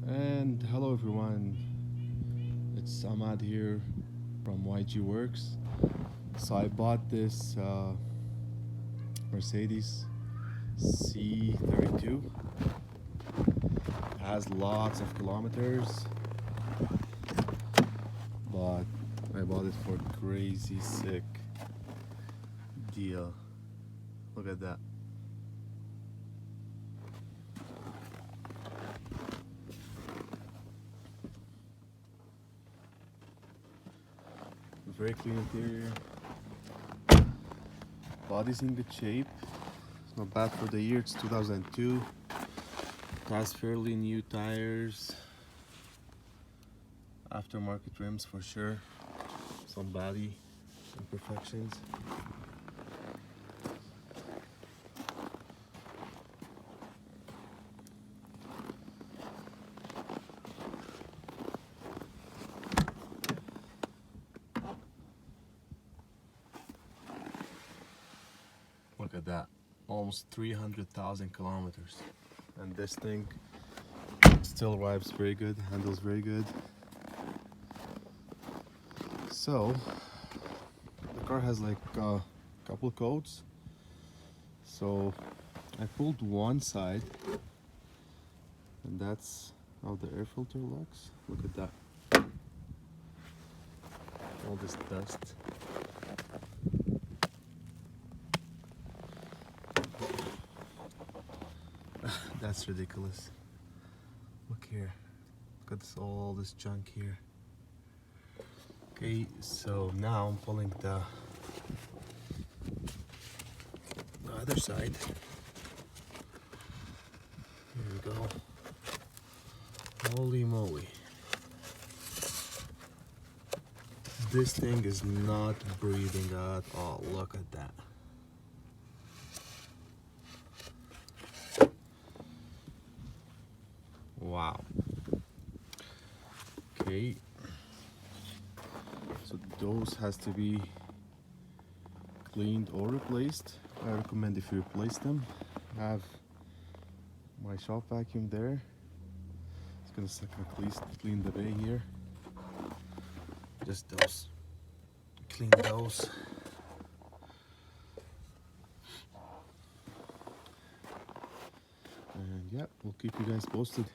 And hello everyone, it's Ahmad here from YG Works. So I bought this Mercedes C32. It has lots of kilometers, but I bought it for a crazy sick deal. Look at that. Very clean interior. Body's in good shape. It's not bad for the year. It's 2002. It has fairly new tires. Aftermarket rims for sure. Some body imperfections. Look at that, almost 300,000 kilometers. And this thing still drives very good, handles very good. So, the car has like a couple coats. So, I pulled one side, and that's how the air filter looks. Look at that. All this dust. That's ridiculous. Look here. Look at all this junk here. Okay, so now I'm pulling the other side. Here we go. Holy moly. This thing is not breathing at all. Look at that. Wow. Okay. So those has to be cleaned or replaced. I recommend if you replace them. I have my shop vacuum there. It's gonna suck at least clean the bay here. Just those. Clean those. And yeah, we'll keep you guys posted.